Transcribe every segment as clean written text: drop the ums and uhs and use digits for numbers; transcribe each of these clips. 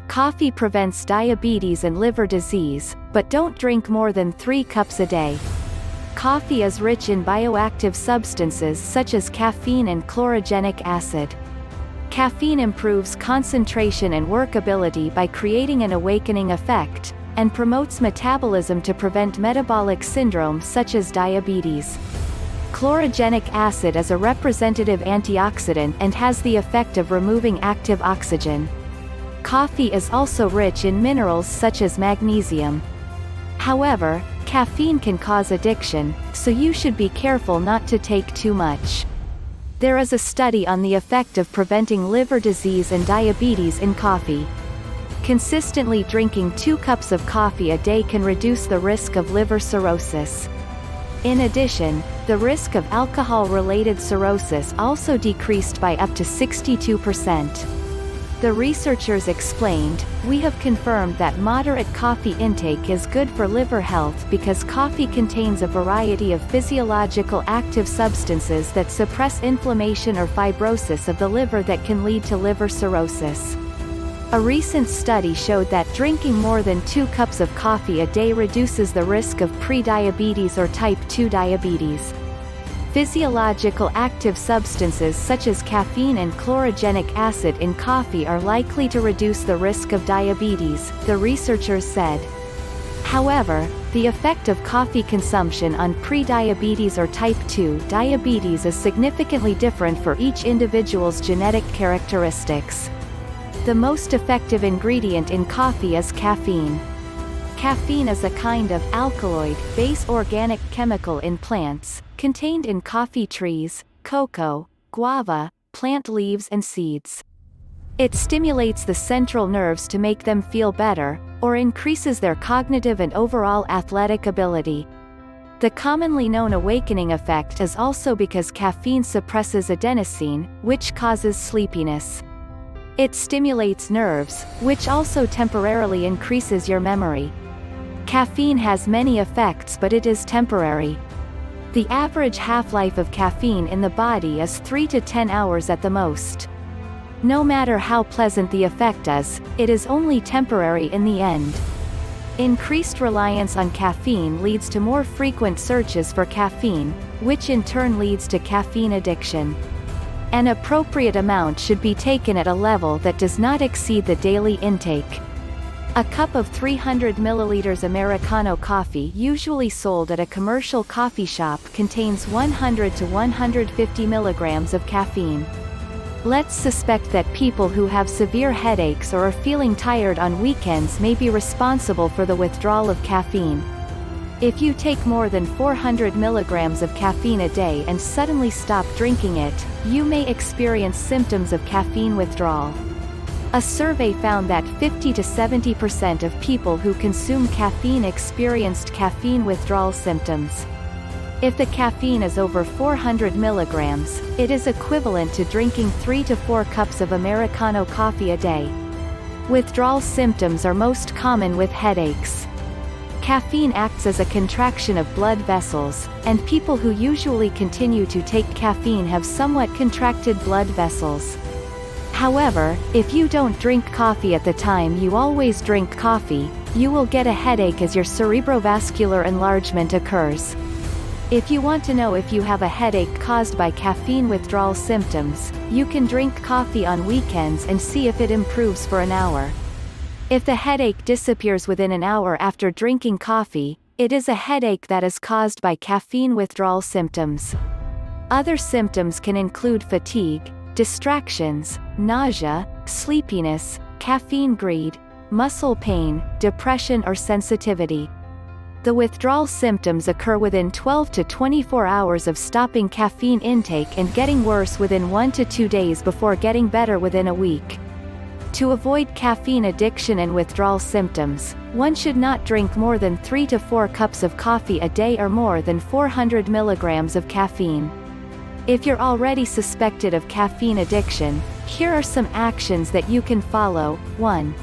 Coffee prevents diabetes and liver disease, but don't drink more than 3 cups a day. Coffee is rich in bioactive substances such as caffeine and chlorogenic acid. Caffeine improves concentration and workability by creating an awakening effect, and promotes metabolism to prevent metabolic syndrome such as diabetes. Chlorogenic acid is a representative antioxidant and has the effect of removing active oxygen. Coffee is also rich in minerals such as magnesium. However, caffeine can cause addiction, so you should be careful not to take too much. There is a study on the effect of preventing liver disease and diabetes in coffee. Consistently drinking 2 cups of coffee a day can reduce the risk of liver cirrhosis. In addition, the risk of alcohol-related cirrhosis also decreased by up to 62%. The researchers explained, "We have confirmed that moderate coffee intake is good for liver health because coffee contains a variety of physiological active substances that suppress inflammation or fibrosis of the liver that can lead to liver cirrhosis." A recent study showed that drinking more than 2 cups of coffee a day reduces the risk of pre-diabetes or type 2 diabetes. Physiological active substances such as caffeine and chlorogenic acid in coffee are likely to reduce the risk of diabetes, the researchers said. However, the effect of coffee consumption on pre-diabetes or type 2 diabetes is significantly different for each individual's genetic characteristics. The most effective ingredient in coffee is caffeine. Caffeine is a kind of alkaloid-based organic chemical in plants, contained in coffee trees, cocoa, guava, plant leaves and seeds. It stimulates the central nerves to make them feel better, or increases their cognitive and overall athletic ability. The commonly known awakening effect is also because caffeine suppresses adenosine, which causes sleepiness. It stimulates nerves, which also temporarily increases your memory. Caffeine has many effects, but it is temporary. The average half-life of caffeine in the body is 3 to 10 hours at the most. No matter how pleasant the effect is, it is only temporary in the end. Increased reliance on caffeine leads to more frequent searches for caffeine, which in turn leads to caffeine addiction. An appropriate amount should be taken at a level that does not exceed the daily intake. A cup of 300 ml Americano coffee usually sold at a commercial coffee shop contains 100 to 150 milligrams of caffeine. Let's suspect that people who have severe headaches or are feeling tired on weekends may be responsible for the withdrawal of caffeine. If you take more than 400 milligrams of caffeine a day and suddenly stop drinking it, you may experience symptoms of caffeine withdrawal. A survey found that 50 to 70% of people who consume caffeine experienced caffeine withdrawal symptoms. If the caffeine is over 400 milligrams, it is equivalent to drinking 3 to 4 cups of Americano coffee a day. Withdrawal symptoms are most common with headaches. Caffeine acts as a contraction of blood vessels, and people who usually continue to take caffeine have somewhat contracted blood vessels. However, if you don't drink coffee at the time you always drink coffee, you will get a headache as your cerebrovascular enlargement occurs. If you want to know if you have a headache caused by caffeine withdrawal symptoms, you can drink coffee on weekends and see if it improves for an hour. If the headache disappears within an hour after drinking coffee, it is a headache that is caused by caffeine withdrawal symptoms. Other symptoms can include fatigue, distractions, nausea, sleepiness, caffeine greed, muscle pain, depression or sensitivity. The withdrawal symptoms occur within 12 to 24 hours of stopping caffeine intake and getting worse within 1 to 2 days before getting better within a week. To avoid caffeine addiction and withdrawal symptoms, one should not drink more than 3 to 4 cups of coffee a day or more than 400 milligrams of caffeine. If you're already suspected of caffeine addiction, here are some actions that you can follow. 1.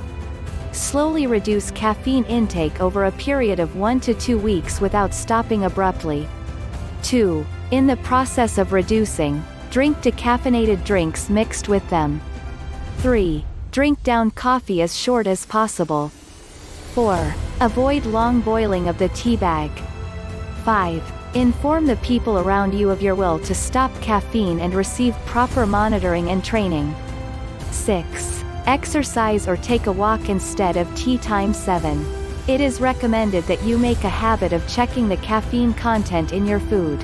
Slowly reduce caffeine intake over a period of 1 to 2 weeks without stopping abruptly. 2. In the process of reducing, drink decaffeinated drinks mixed with them. 3. Drink down coffee as short as possible. 4. Avoid long boiling of the tea bag. 5. Inform the people around you of your will to stop caffeine and receive proper monitoring and training. 6. Exercise or take a walk instead of tea time. 7. It is recommended that you make a habit of checking the caffeine content in your food.